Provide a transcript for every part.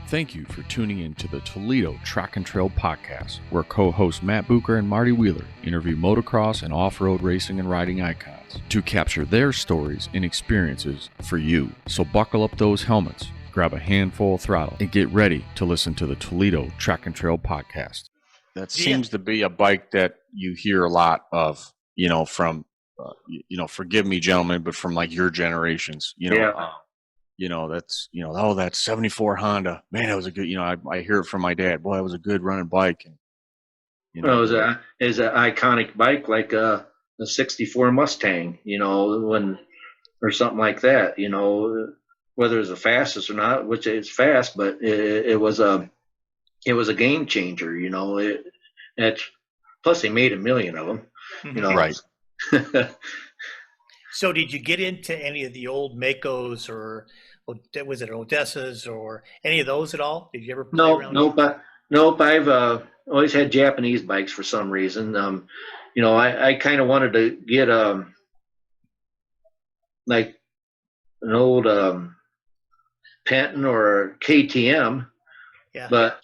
Thank you for tuning in to the Toledo Track and Trail Podcast, where co-hosts Matt Bucher and Marty Wheeler interview motocross and off-road racing and riding icons to capture their stories and experiences for you. So buckle up those helmets, grab a handful of throttle, and get ready to listen to the Toledo Track and Trail Podcast. That seems to be a bike that you hear a lot of, from, forgive me, gentlemen, but from like your generations, that's, oh, that 74 Honda, man, that was a good, I hear it from my dad. Boy, that was a good running bike. And, Well, it was an iconic bike like a 64 Mustang, or something like that, whether it's the fastest or not, which is fast, but it was a game changer, plus they made 1 million of them, Right. So did you get into any of the old Makos, or was it Odessas, or any of those at all? Did you ever play around? Nope. I've always had Japanese bikes for some reason. I kind of wanted to get like an old Penton or KTM, but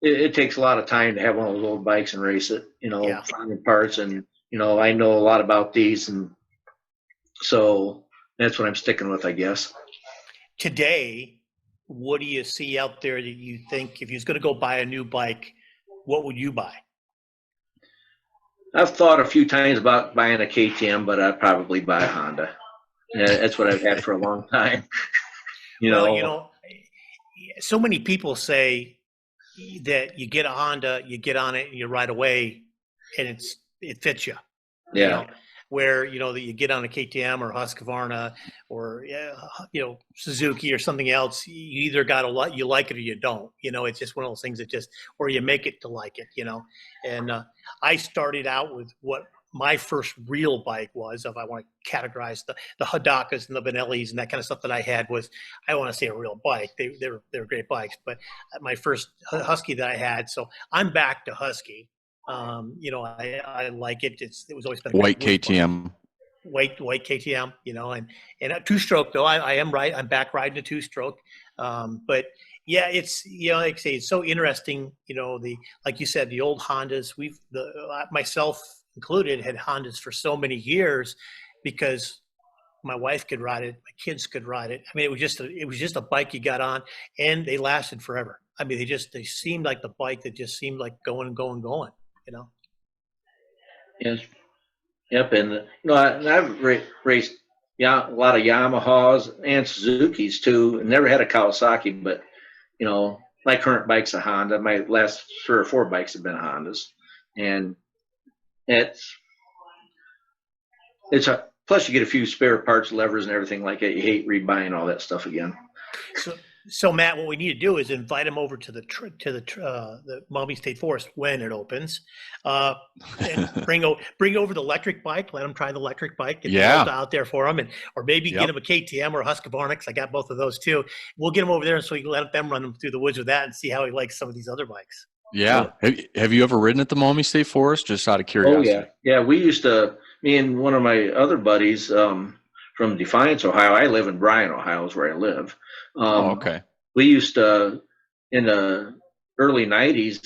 it takes a lot of time to have one of those old bikes and race it, finding parts, and I know a lot about these, and so that's what I'm sticking with, I guess. Today, what do you see out there that you think, if you was going to go buy a new bike, what would you buy? I've thought a few times about buying a KTM, but I'd probably buy a Honda. Yeah, that's what I've had for a long time. So many people say that you get a Honda, you get on it, and you ride away, and it fits you. Yeah. Where that you get on a KTM or Husqvarna or Suzuki or something else, you either got a lot, you like it or you don't. It's just one of those things that or you make it to like it. And I started out with what my first real bike was, if I want to categorize the Hadakas and the Benellis and that kind of stuff that I had, was, I want to say a real bike. They're great bikes, but my first Husky that I had. So I'm back to Husky. I like it. It was always been a white KTM. White KTM, and a two-stroke though. I am right. I'm back riding a two-stroke. But yeah, it's like I say, it's so interesting. Like you said, the old Hondas. Myself included, had Hondas for so many years because my wife could ride it, my kids could ride it. I mean, it was just a bike you got on, and they lasted forever. I mean, they seemed like the bike that just seemed like going. Yes. Yep. And I've raced a lot of Yamahas and Suzukis too. Never had a Kawasaki, but my current bike's a Honda. My last 3 or 4 bikes have been Hondas, and plus you get a few spare parts, levers, and everything like that. You hate rebuying all that stuff again. So Matt, what we need to do is invite him over to the Maumee State Forest when it opens, and bring over the electric bike. Let him try the electric bike. Get out there for him, or maybe get him a KTM or a Husqvarna, because I got both of those too. We'll get him over there, so we can let them run him through the woods with that and see how he likes some of these other bikes. Yeah. Have you ever ridden at the Maumee State Forest? Just out of curiosity. Oh yeah. We used to. Me and one of my other buddies from Defiance, Ohio. I live in Bryan, Ohio, is where I live. Okay. We used to, in the early 90s,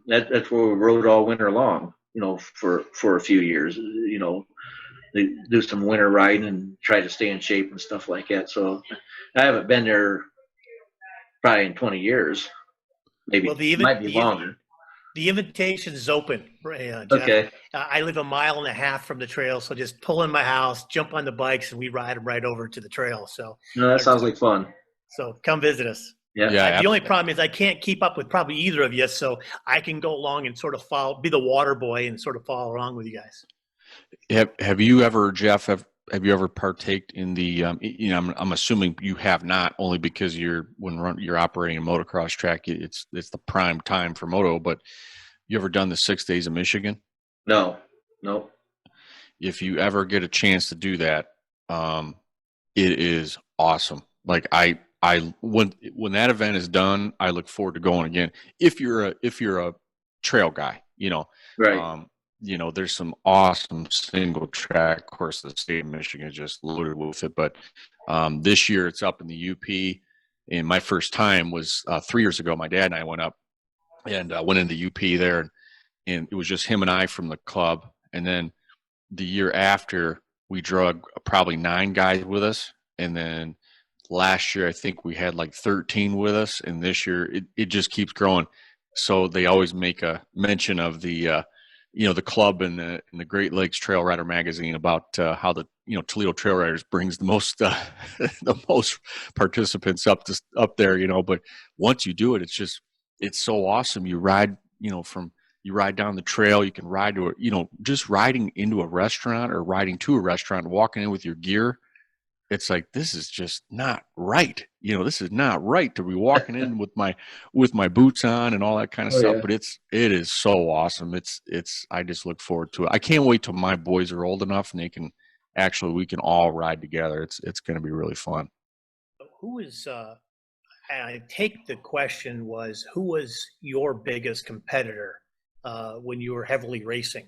that's where we rode all winter long, for a few years. They do some winter riding and try to stay in shape and stuff like that. So I haven't been there probably in 20 years. Maybe it might be longer. The invitation is open, Jeff. Okay. I live 1.5 miles from the trail, so just pull in my house, jump on the bikes, and we ride them right over to the trail. So that sounds like fun. So come visit us. Yeah. The only problem is I can't keep up with probably either of you, so I can go along and sort of be the water boy and sort of follow along with you guys. Have you ever, Jeff? Have you ever partaked in the? I'm assuming you have not, only because you're operating a motocross track. It's the prime time for moto. But you ever done the 6 days of Michigan? No. If you ever get a chance to do that, it is awesome. Like when that event is done, I look forward to going again. If you're a trail guy, right. There's some awesome single track. Of course, the state of Michigan is just loaded with it. But this year it's up in the UP. And my first time was 3 years ago. My dad and I went up and went into UP there, and it was just him and I from the club. And then the year after, we drug probably 9 guys with us. And then last year, I think we had like 13 with us. And this year, it just keeps growing. So they always make a mention of the, the club and the Great Lakes Trail Rider magazine about how the Toledo Trail Riders brings the most the most participants up there. But once you do it, it's so awesome. You ride you ride down the trail. You can ride to just riding into a restaurant or riding to a restaurant, walking in with your gear. It's like, this is just not right. This is not right to be walking in with my boots on and all that kind of stuff. Yeah. But it is so awesome. I just look forward to it. I can't wait till my boys are old enough and we can all ride together. It's going to be really fun. Who is, I take the question was, who was your biggest competitor when you were heavily racing?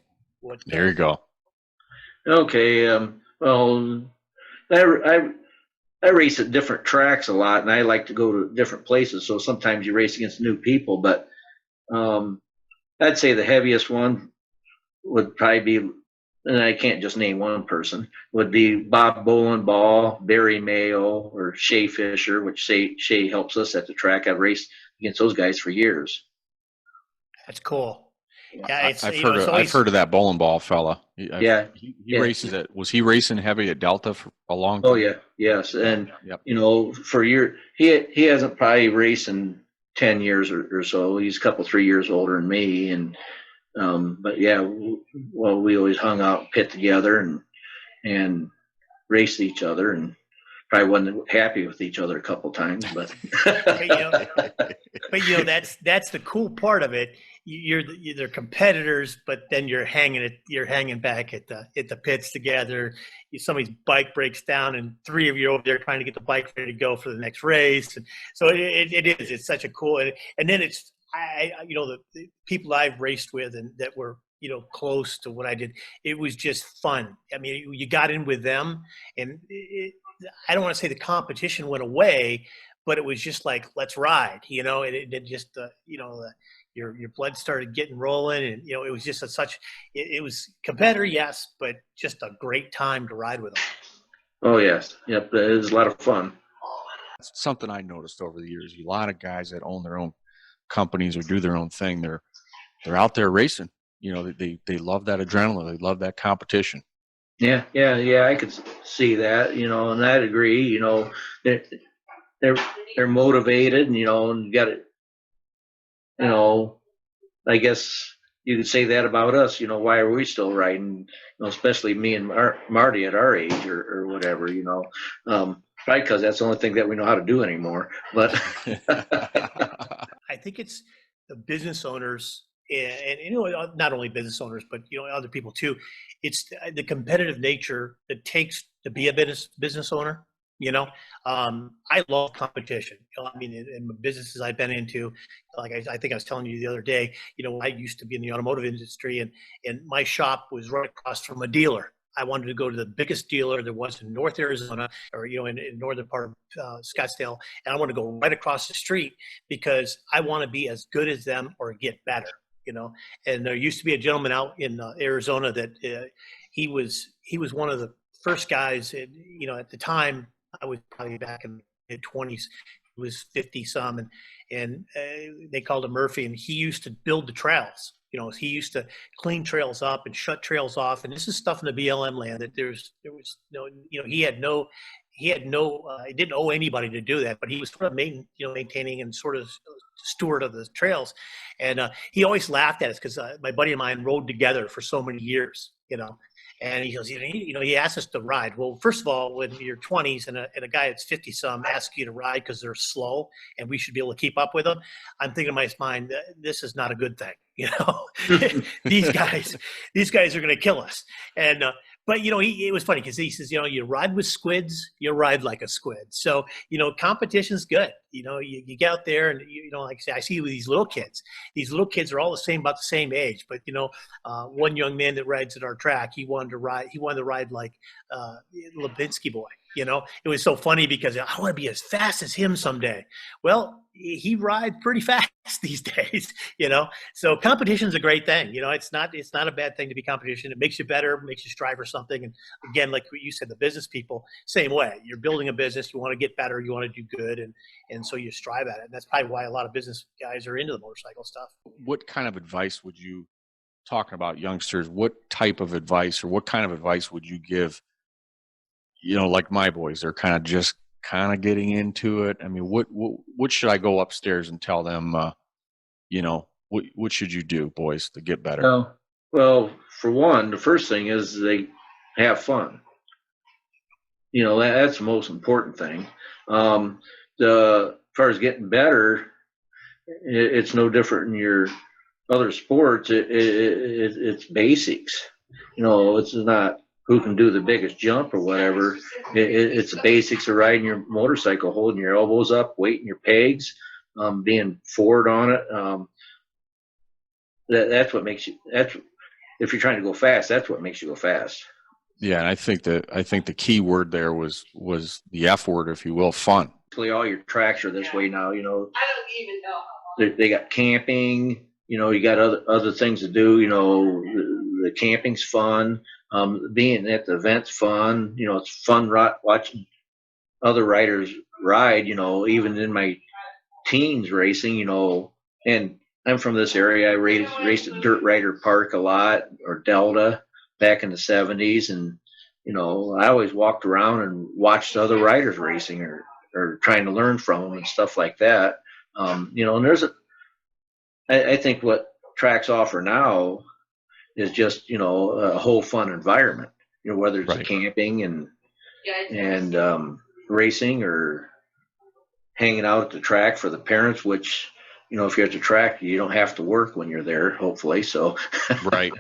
There you go. Okay. Well, I race at different tracks a lot, and I like to go to different places. So sometimes you race against new people, but I'd say the heaviest one would probably be, and I can't just name one person, would be Bob Ball, Barry Mayo, or Shay Fisher, which Shay helps us at the track. I've raced against those guys for years. That's cool. Yeah, I've heard of that bowling ball fella. He races yeah. was he racing heavy at Delta for a long time? Oh yeah, yes, and yep. For a year he hasn't probably raced in 10 years or so. He's a couple 3 years older than me, and but yeah, well, we always hung out pit together and raced each other, and probably wasn't happy with each other a couple times, but that's the cool part of it. They're competitors, but then you're hanging back at the pits together. Somebody's bike breaks down, and 3 of you are over there trying to get the bike ready to go for the next race. And so it's such a cool, and then it's the people I've raced with and that were close to what I did. It was just fun. I mean, you got in with them, and I don't want to say the competition went away, but it was just like, let's ride, it just, your blood started getting rolling, and, it was just it was competitor, yes, but just a great time to ride with them. Oh yes. Yep. It was a lot of fun. That's something I noticed over the years. A lot of guys that own their own companies or do their own thing, they're out there racing. They love that adrenaline. They love that competition. Yeah. I could see that, and I'd agree. They're motivated, and and got it. I guess you could say that about us. Why are we still riding? Especially me and Marty at our age or whatever. Probably because that's the only thing that we know how to do anymore. But I think it's the business owners. And not only business owners, but other people too. It's the competitive nature that takes to be a business owner. I love competition. I mean, in the businesses I've been into, like I think I was telling you the other day, I used to be in the automotive industry, and my shop was right across from a dealer. I wanted to go to the biggest dealer there was in North Arizona, or in northern part of Scottsdale, and I want to go right across the street because I want to be as good as them or get better. And there used to be a gentleman out in Arizona that he was one of the first guys. At the time, I was probably back in the mid-20s. He was 50 some, and they called him Murphy, and he used to build the trails. He used to clean trails up and shut trails off, and this is stuff in the BLM land that there was no, he didn't owe anybody to do that, but he was sort of maintaining and sort of steward of the trails. And he always laughed at us because my buddy of mine rode together for so many years, and he goes, he asked us to ride. Well, first of all, when you're 20s and a guy that's 50 some asks you to ride because they're slow and we should be able to keep up with them, I'm thinking in my mind, this is not a good thing. These guys are going to kill us. And but it was funny because he says, you ride with squids, you ride like a squid. So competition's good. You get out there, and like I say, I see with these little kids. These little kids are all about the same age. But one young man that rides at our track, he wanted to ride like Lubinski boy. It was so funny because I want to be as fast as him someday. Well, he rides pretty fast these days, So competition is a great thing. It's not a bad thing to be competition. It makes you better, makes you strive for something. And again, like what you said, the business people, same way. You're building a business, you want to get better, you want to do good, and so you strive at it. And that's probably why a lot of business guys are into the motorcycle stuff. What kind of advice would you, talking about youngsters, what type of advice or what kind of advice would you give, like my boys, they're kind of getting into it. I mean, what should I go upstairs and tell them, what should you do, boys, to get better? Well, for one, the first thing is they have fun. That's the most important thing. As far as getting better, it's no different in your other sports. It's basics. It's not who can do the biggest jump or whatever. It's the basics of riding your motorcycle, holding your elbows up, weighting your pegs, being forward on it. That's what makes you. If you're trying to go fast, that's what makes you go fast. Yeah, and I think the key word there was the F word, if you will, fun. All your tracks are this way now. I don't even know. They got camping. You got other things to do. The camping's fun. Being at the event's fun. It's fun watching other riders ride. Even in my teens racing. And I'm from this area. I raced at Dirt Rider Park a lot, or Delta, back in the 70s. And, I always walked around and watched other riders racing or trying to learn from them and stuff like that. And I think what tracks offer now is just, a whole fun environment, whether it's right. Camping and racing or hanging out at the track for the parents, which, if you're at the track, you don't have to work when you're there, hopefully. So, right.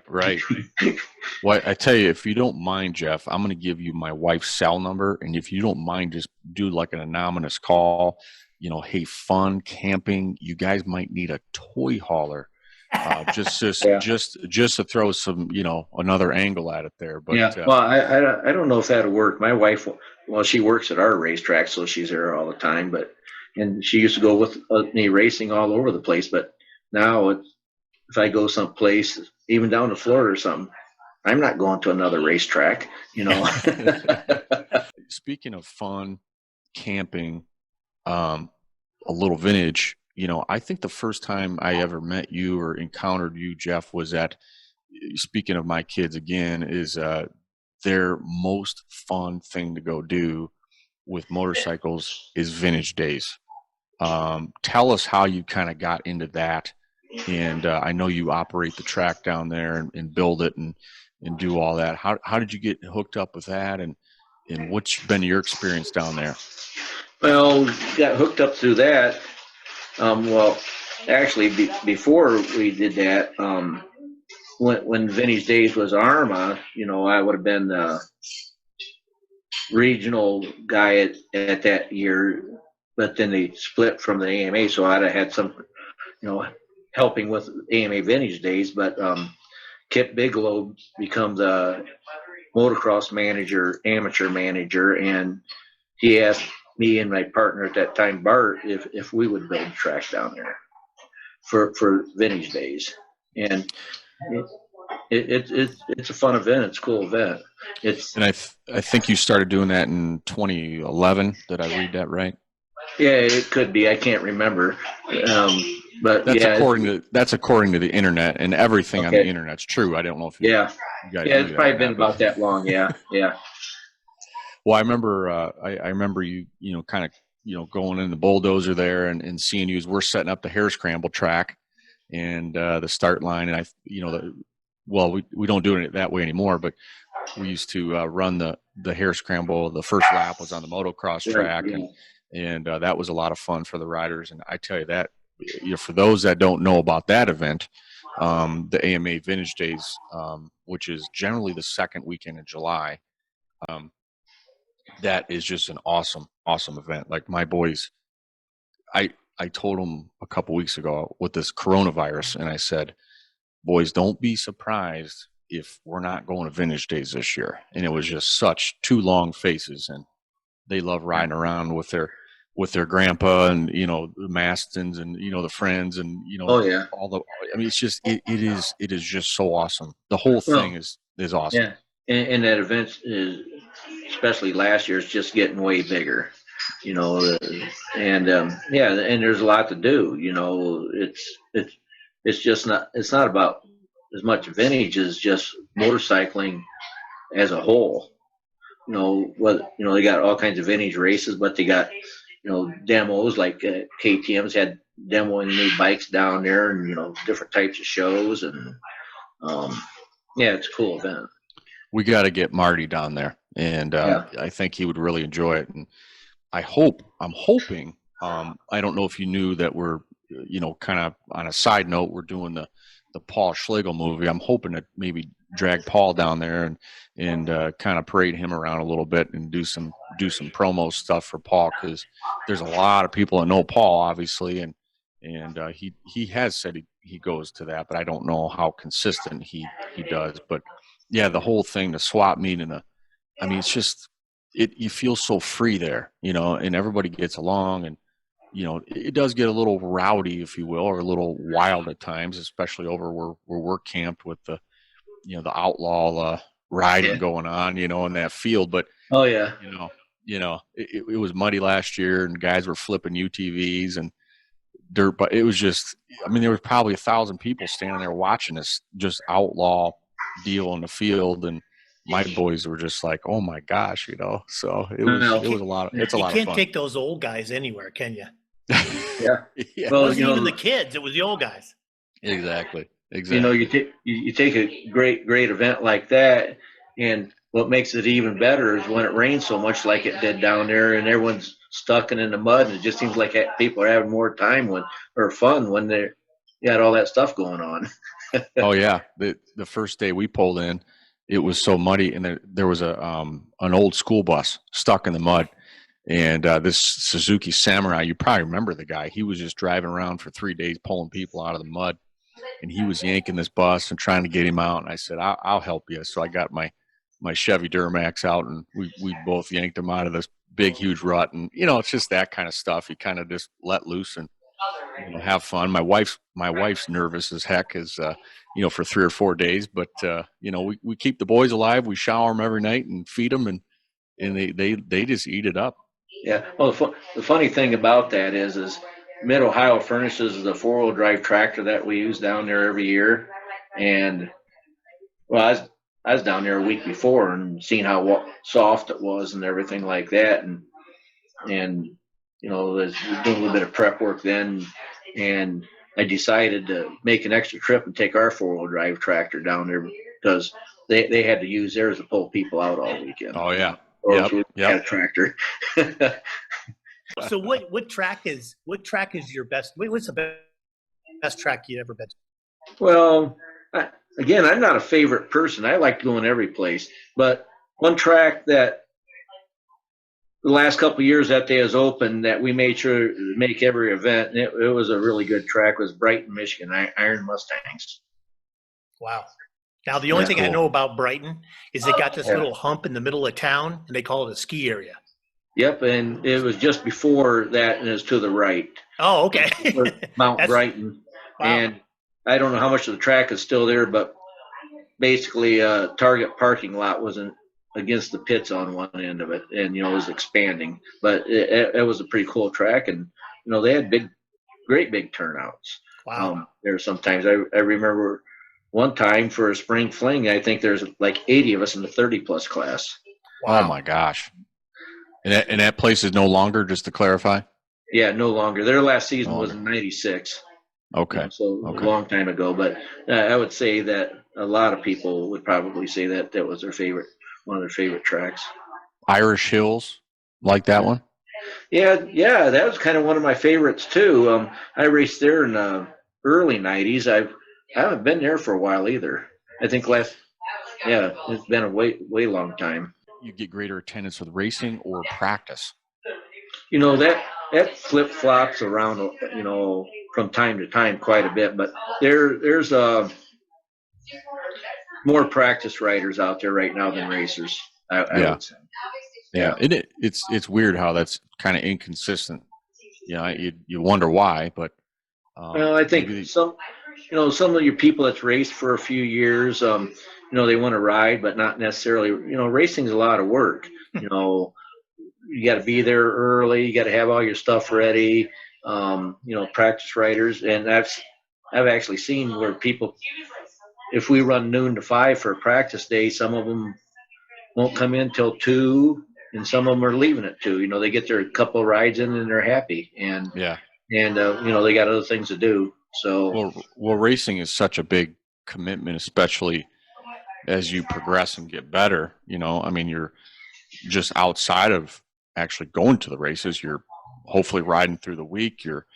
Well, I tell you, if you don't mind, Jeff, I'm going to give you my wife's cell number. And if you don't mind, just do like an anonymous call, hey, fun camping. You guys might need a toy hauler. Just to throw some, another angle at it there. But yeah, well, I don't know if that'll work. My wife, she works at our racetrack, so she's there all the time. And she used to go with me racing all over the place. But now, if I go someplace, even down to Florida or something, I'm not going to another racetrack. Speaking of fun camping, a little vintage. I think the first time I ever met you or encountered you, Jeff, was at, speaking of my kids again, is their most fun thing to go do with motorcycles is vintage days. Tell us how you kind of got into that. And I know you operate the track down there and build it and do all that. How did you get hooked up with that? And what's been your experience down there? Well, got hooked up through that. Well, actually, before we did that, when Vintage Days was ARMA, I would have been the regional guy at that year, but then they split from the AMA, so I'd have had some, helping with AMA Vintage Days. But Kip Bigelow become the motocross manager, amateur manager, and he asked me and my partner at that time, Bart, if we would build a track down there for Vintage Days. And it's a fun event. It's a cool event. And I think you started doing that in 2011. Did I read that right? Yeah, it could be. I can't remember. But that's according to the internet, and everything on the internet's true. I don't know if you guys it's probably been about that long. Yeah. Well, I remember I remember you kind of going in the bulldozer there and seeing you as we're setting up the hare scramble track and the start line, and we don't do it that way anymore, but we used to run the hare scramble. The first lap was on the motocross track, and that was a lot of fun for the riders. And I tell you that, for those that don't know about that event, the AMA Vintage Days, which is generally the second weekend in July, that is just an awesome event. Like my boys, I told them a couple weeks ago with this coronavirus, and I said, boys, don't be surprised if we're not going to Vintage Days this year. And it was just such two long faces. And they love riding around with their grandpa and, you know, the Mastons and, you know, the friends and, you know, Oh yeah. all the, I mean, it's just, it is just so awesome. The whole thing Well, is awesome. yeah. And that event is, especially last year, is just getting way bigger. You know, and yeah, and there's a lot to do. You know, it's just not, it's not about as much vintage as just motorcycling as a whole. You know what? You know, they got all kinds of vintage races, but they got, you know, demos like KTM's had demoing new bikes down there, and, you know, different types of shows, and um, yeah, it's a cool event. We got to get Marty down there, and Yeah. I think he would really enjoy it. And I'm hoping. I don't know if you knew that we're, you know, kind of on a side note, we're doing the Paul Schlegel movie. I'm hoping to maybe drag Paul down there and kind of parade him around a little bit and do some promo stuff for Paul, because there's a lot of people that know Paul, obviously, and he has said he goes to that, but I don't know how consistent he does. But yeah, the whole thing, the swap meet and I mean, it's just you feel so free there, you know, and everybody gets along, and you know, it does get a little rowdy, if you will, or a little wild at times, especially over where we're camped with the, you know, the outlaw riding Yeah. going on, you know, in that field. But Oh yeah. you know, it was muddy last year, and guys were flipping UTVs and dirt, but it was just, I mean, there was probably 1,000 people standing there watching this just outlaw deal in the field, and my boys were just like, "Oh my gosh," you know. So it was Well, a lot. It's a You lot of can't fun. take those old guys anywhere, can you? yeah. Yeah, It Well, wasn't you even know, the kids; it was the old guys. exactly. you know, Exactly. you take a great event like that, and what makes it even better is when it rains so much like it did down there, and everyone's stuck in the mud, and it just seems like people are having more time or fun when they got all that stuff going on. Oh yeah. The first day we pulled in, it was so muddy, and there was an old school bus stuck in the mud. And this Suzuki Samurai, you probably remember the guy. He was just driving around for 3 days pulling people out of the mud, and he was yanking this bus and trying to get him out. And I said, I'll help you. So I got my Chevy Duramax out, and we both yanked him out of this big, huge rut. And, you know, it's just that kind of stuff. You kind of just let loose and, you know, have fun. My wife's nervous as heck, as you know, for 3 or 4 days. But you know, we keep the boys alive. We shower them every night and feed them, and they just eat it up. Yeah. Well, the funny thing about that is Mid Ohio Furnaces is a 4-wheel drive tractor that we use down there every year, and well, I was down there a week before and seeing how soft it was and everything like that, and you know, was doing a little bit of prep work then, and I decided to make an extra trip and take our 4-wheel drive tractor down there because they had to use theirs to pull people out all weekend. Oh yeah. Or else we had a Yep. tractor. So what track is your best? What's the best track you ever been to? Well, again, I'm not a favorite person. I like going every place, but one track that the last couple of years that day is open that we made sure to make every event, and it was a really good track, was Brighton, Michigan, Iron Mustangs. Wow. Now the only Yeah, thing I cool. know about Brighton is it got this Yeah. little hump in the middle of town, and they call it a ski area. Yep, and it was just before that, and it's to the right, Oh, okay. Mount That's- Brighton. Wow. And I don't know how much of the track is still there, but basically, Target parking lot wasn't against the pits on one end of it, and you know, it was expanding. But it was a pretty cool track, and you know, they had great big turnouts. Wow. There sometimes I remember one time for a spring fling, I think there's like 80 of us in the 30+ class. Oh my gosh. And that place is no longer, just to clarify? Yeah, no longer. Their last season No was longer. in '96. Okay. You know, so Okay. a long time ago. But I would say that a lot of people would probably say that was one of their favorite tracks. Irish Hills, like that one? Yeah, that was kind of one of my favorites too. I raced there in the early '90s. I haven't been there for a while either. I think it's been a way long time. You get greater attendance with racing or practice? You know, that flip flops around, you know, from time to time quite a bit, but there's more practice riders out there right now than racers. I Yeah. would say. Yeah. It's weird how that's kind of inconsistent. You wonder why, but Well, I think some of your people that's raced for a few years, they want to ride, but not necessarily. Racing's a lot of work. You got to be there early. You got to have all your stuff ready. Practice riders, and I've actually seen where people, if we run noon to 5 for a practice day, some of them won't come in till 2, and some of them are leaving at 2. They get their couple of rides in and they're happy, and yeah. they got other things to do. So Well, racing is such a big commitment, especially as you progress and get better. You're just outside of actually going to the races. You're hopefully riding through the week. You're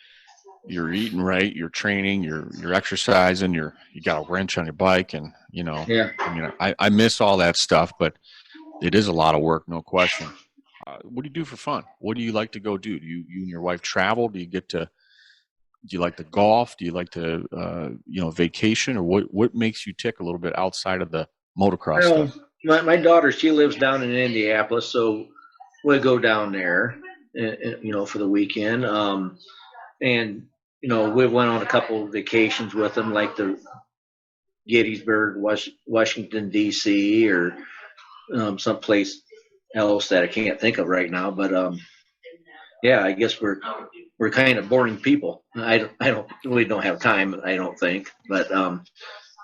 eating right. You're training. You're exercising. You got a wrench on your bike, and yeah. I miss all that stuff, but it is a lot of work, no question. What do you do for fun? What do you like to go do? Do you and your wife travel? Do you like to golf? Do you like to, vacation, or what makes you tick a little bit outside of the motocross stuff? My daughter, she lives down in Indianapolis, so we'll go down there, for the weekend. And we went on a couple of vacations with them, like the Gettysburg, Washington D.C., or someplace else that I can't think of right now. But yeah, I guess we're kind of boring people. We don't have time, I don't think. But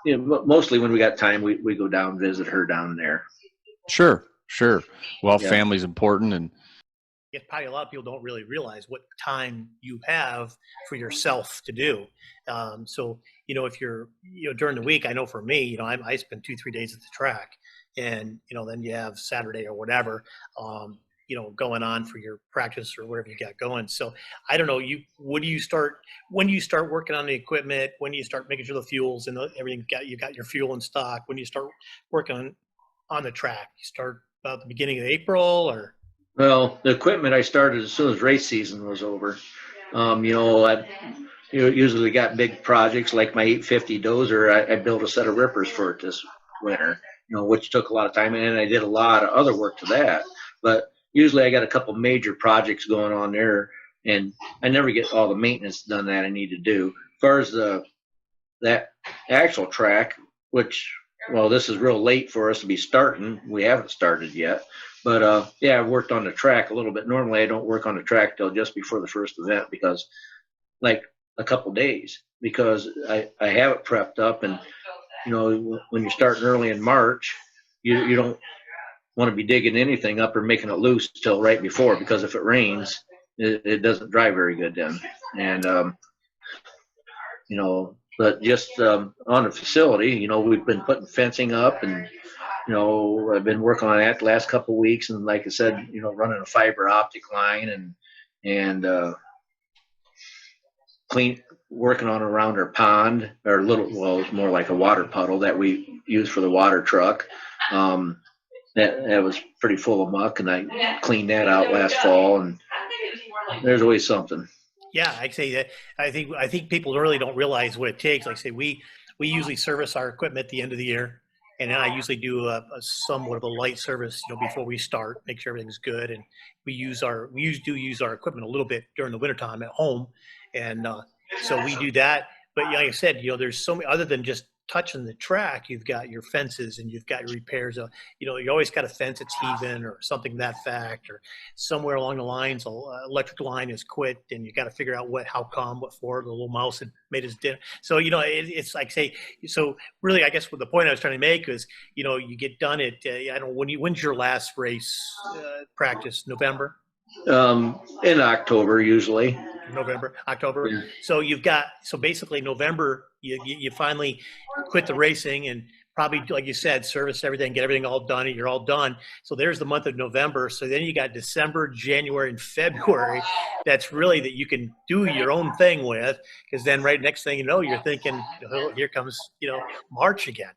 mostly when we got time, we go down and visit her down there. Sure. Well, Yeah. family's important, and I guess probably a lot of people don't really realize what time you have for yourself to do. So, if you're, during the week, I know for me, I spend 2-3 days at the track, and, then you have Saturday or whatever, going on for your practice or whatever you got going. So I don't know, when do you start working on the equipment? When do you start making sure the fuels and everything you got your fuel in stock? When do you start working on the track? You start about the beginning of April, or? Well, the equipment I started as soon as race season was over. I usually got big projects like my 850 dozer. I built a set of rippers for it this winter, which took a lot of time, and I did a lot of other work to that. But usually I got a couple major projects going on there, and I never get all the maintenance done that I need to do. As far as that actual track, which, well, this is real late for us to be starting. We haven't started yet. But I've worked on the track a little bit. Normally I don't work on the track till just before the first event, because like a couple days, because I have it prepped up. And when you're starting early in March, you don't want to be digging anything up or making it loose till right before, because if it rains, it doesn't dry very good then. And but just on the facility, we've been putting fencing up, and I've been working on that the last couple of weeks, and like I said, running a fiber optic line, and working on around our pond, or it's more like a water puddle that we use for the water truck. That was pretty full of muck, and I cleaned that out last fall, and there's always something. Yeah, I'd say that I think people really don't realize what it takes. Like I say, we usually service our equipment at the end of the year. And then I usually do a somewhat of a light service, before we start, make sure everything's good. And we use our equipment a little bit during the wintertime at home. And so we do that. But like I said, there's so many, other than just touching the track, you've got your fences and you've got your repairs. You always got a fence that's heaving or something that fact, or somewhere along the lines, electric line is quit, and you got to figure out what for. The little mouse had made his dinner. So, it's like, say, so really, I guess what the point I was trying to make is, you get done at, I don't know, when's your last race practice? November? In October, usually. October. Yeah. So basically November, you finally quit the racing, and probably, like you said, service everything, get everything all done, and you're all done. So there's the month of November. So then you got December, January, and February. That's really that you can do your own thing with, because then right next thing you know, you're thinking, oh, here comes, March again,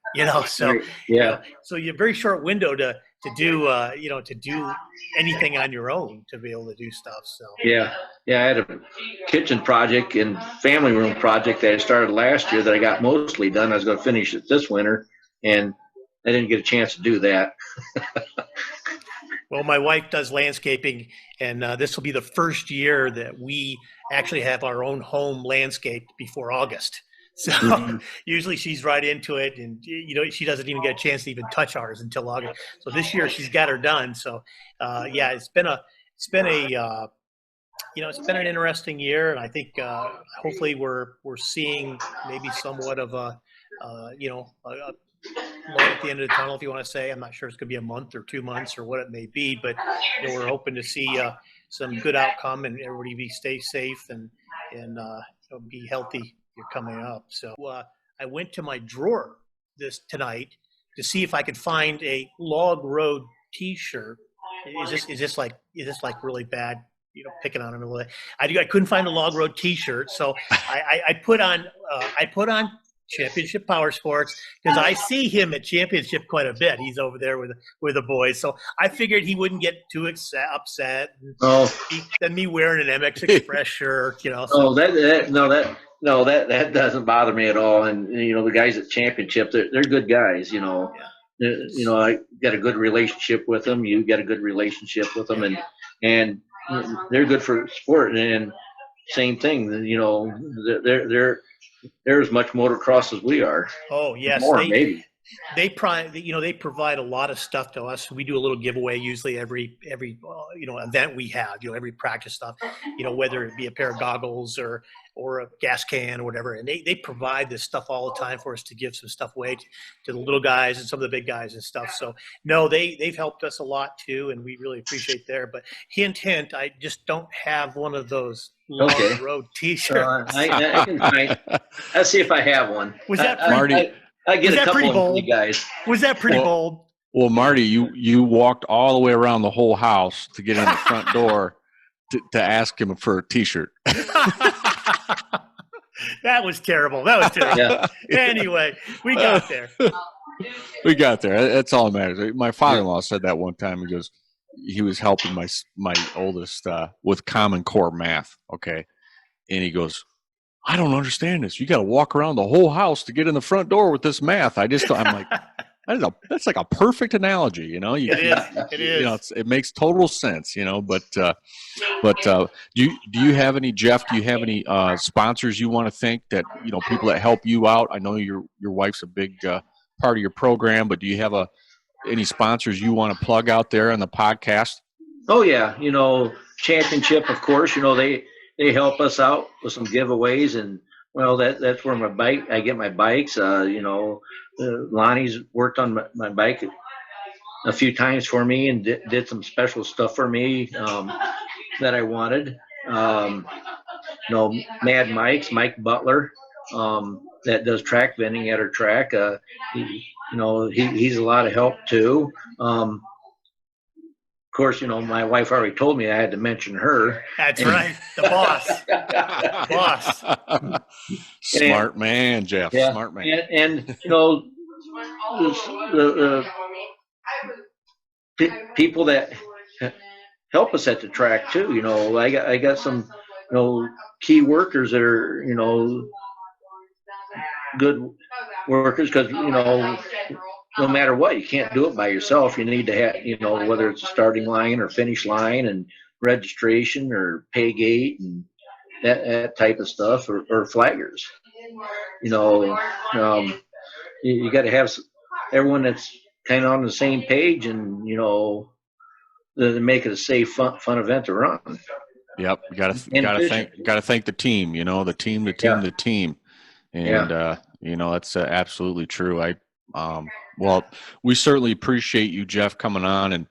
so, yeah. So you're a very short window to do, to do anything on your own, to be able to do stuff. So yeah, I had a kitchen project and family room project that I started last year that I got mostly done. I was going to finish it this winter, and I didn't get a chance to do that. Well, my wife does landscaping, and this will be the first year that we actually have our own home landscaped before August. So usually she's right into it, and she doesn't even get a chance to even touch ours until August. So this year she's got her done. So yeah, it's been it's been an interesting year, and I think hopefully we're seeing maybe somewhat of a light at the end of the tunnel, if you want to say. I'm not sure it's going to be a month or 2 months or what it may be, but we're hoping to see some good outcome and everybody stay safe and be healthy coming up. So I went to my drawer tonight to see if I could find a Log Road T-shirt. Is this like really bad? Picking on him a little bit. I couldn't find a Log Road T-shirt, so I put on Championship Power Sports because I see him at Championship quite a bit. He's over there with the boys, so I figured he wouldn't get too upset. Than me wearing an MX Express shirt, So. Oh, that doesn't bother me at all. And the guys at Championship, they're good guys. Yeah. I got a good relationship with them. You got a good relationship with them, and they're good for sport. And same thing, they're as much motocross as we are. Oh yes, maybe. They provide a lot of stuff to us. We do a little giveaway usually every event we have. Every practice stuff. Whether it be a pair of goggles or a gas can or whatever. And they provide this stuff all the time for us to give some stuff away to the little guys and some of the big guys and stuff. So no, they've helped us a lot too, and we really appreciate there. But hint, I just don't have one of those Log Road T-shirts. I can find. I'll see if I have one. Was that Marty? I get a couple of you guys. Was that pretty bold? Well, Marty, you walked all the way around the whole house to get in the front door to ask him for a T-shirt. That was terrible. Yeah. Anyway, we got there. We got there. That's all that matters. My father-in-law said that one time. He goes, he was helping my oldest with Common Core math. Okay, and he goes, I don't understand this. You got to walk around the whole house to get in the front door with this math. I'm like, that's like a perfect analogy, It is. It makes total sense, But do you have any, Jeff? Do you have any sponsors you want to thank that people that help you out? I know your wife's a big part of your program, but do you have any sponsors you want to plug out there on the podcast? Oh yeah, Championship, of course. They help us out with some giveaways, and that's where I get my bikes. Lonnie's worked on my bike a few times for me and did some special stuff for me that I wanted. Mad Mike Butler, that does track vending at her track. He's a lot of help too. Of course, my wife already told me I had to mention her. That's right, the boss. Smart man, Jeff. Yeah, smart man. And the people that help us at the track too. I got some key workers that are good workers because no matter what, you can't do it by yourself. You need to have, whether it's a starting line or finish line and registration or pay gate and that type of stuff or flaggers. You got to have everyone that's kind of on the same page and, to make it a safe, fun event to run. Yep. You got to thank the team, the team. And, that's absolutely true. Well, we certainly appreciate you, Jeff, coming on,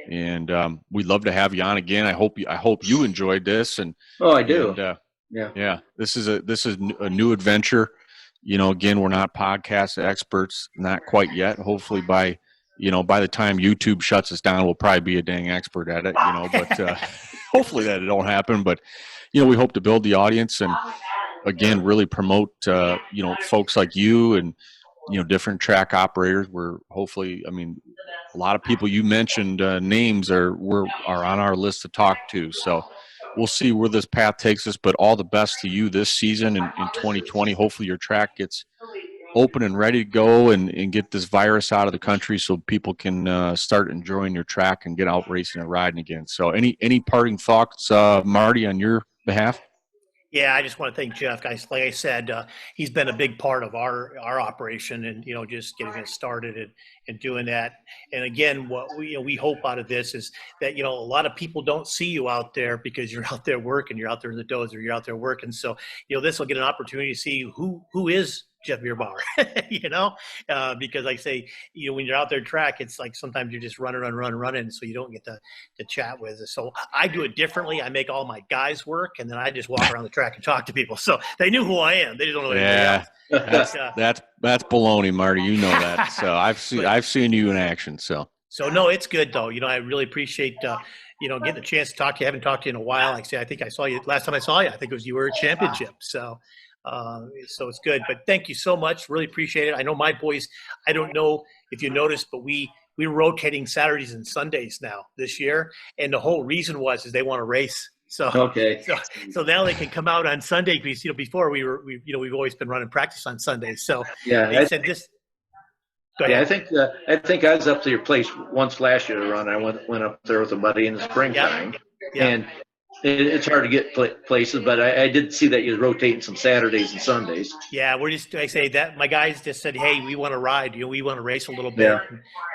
and we'd love to have you on again. I hope you enjoyed this. And I do. And, yeah. This is a new adventure. Again, we're not podcast experts, not quite yet. Hopefully, by the time YouTube shuts us down, we'll probably be a dang expert at it. But hopefully that don't happen. But we hope to build the audience and again really promote folks like you and. Different track operators. We're hopefully, a lot of people you mentioned names are on our list to talk to. So we'll see where this path takes us. But all the best to you this season in 2020. Hopefully your track gets open and ready to go and get this virus out of the country so people can start enjoying your track and get out racing and riding again. So any parting thoughts, Marty, on your behalf? Yeah, I just want to thank Jeff, guys. Like I said, he's been a big part of our operation, and just getting it started and doing that. And again, what we hope out of this is that a lot of people don't see you out there because you're out there working, you're out there in the dozer, you're out there working. So this will get an opportunity to see who is Jeff Beerbower, because like I say, when you're out there track, it's like sometimes you're just running. So you don't get to chat with us. So I do it differently. I make all my guys work, and then I just walk around the track and talk to people. So they knew who I am. They just don't know anybody else. That's baloney, Marty. You know that. So I've seen you in action. So no, it's good though. I really appreciate getting a chance to talk to you. I haven't talked to you in a while. Like I say, I think I saw you last time I saw you. I think it was you were at championship. So it's good. But thank you so much. Really appreciate it. I know my boys. I don't know if you noticed, but we're rotating Saturdays and Sundays now this year, and the whole reason is they want to race. So okay. So now they can come out on Sunday because before we've always been running practice on Sundays. So yeah, they said this. Go ahead. Yeah, I think I was up to your place once last year to run. I went up there with a buddy in the springtime, and it's hard to get places, but I did see that you're rotating some Saturdays and Sundays. Yeah, I say that my guys just said, hey, we want to ride. We want to race a little bit.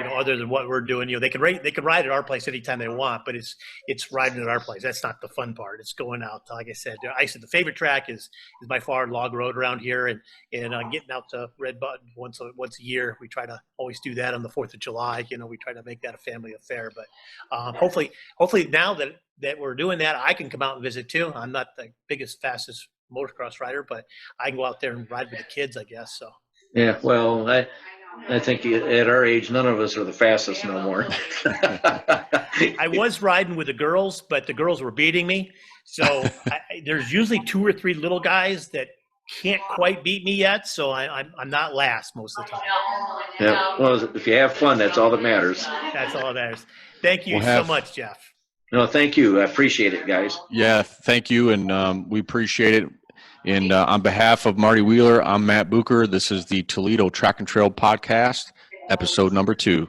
And, other than what we're doing, they can ride at our place anytime they want, but it's riding at our place. That's not the fun part. It's going out. Like I said, the favorite track is by far Log Road around here, and getting out to Red Button once a year. We try to always do that on the 4th of July. We try to make that a family affair. But hopefully now that we're doing that, I can come out and visit too. I'm not the biggest, fastest motocross rider, but I can go out there and ride with the kids, I guess. So. Yeah, well, I think at our age, none of us are the fastest no more. I was riding with the girls, but the girls were beating me. So there's usually 2 or 3 little guys that can't quite beat me yet. So I'm not last most of the time. Yeah, well, if you have fun, that's all that matters. That's all that matters. Thank you so much, Jeff. No, thank you. I appreciate it, guys. Yeah, thank you, and we appreciate it. And on behalf of Marty Wheeler, I'm Matt Bucher. This is the Toledo Track and Trail Podcast, episode number 2.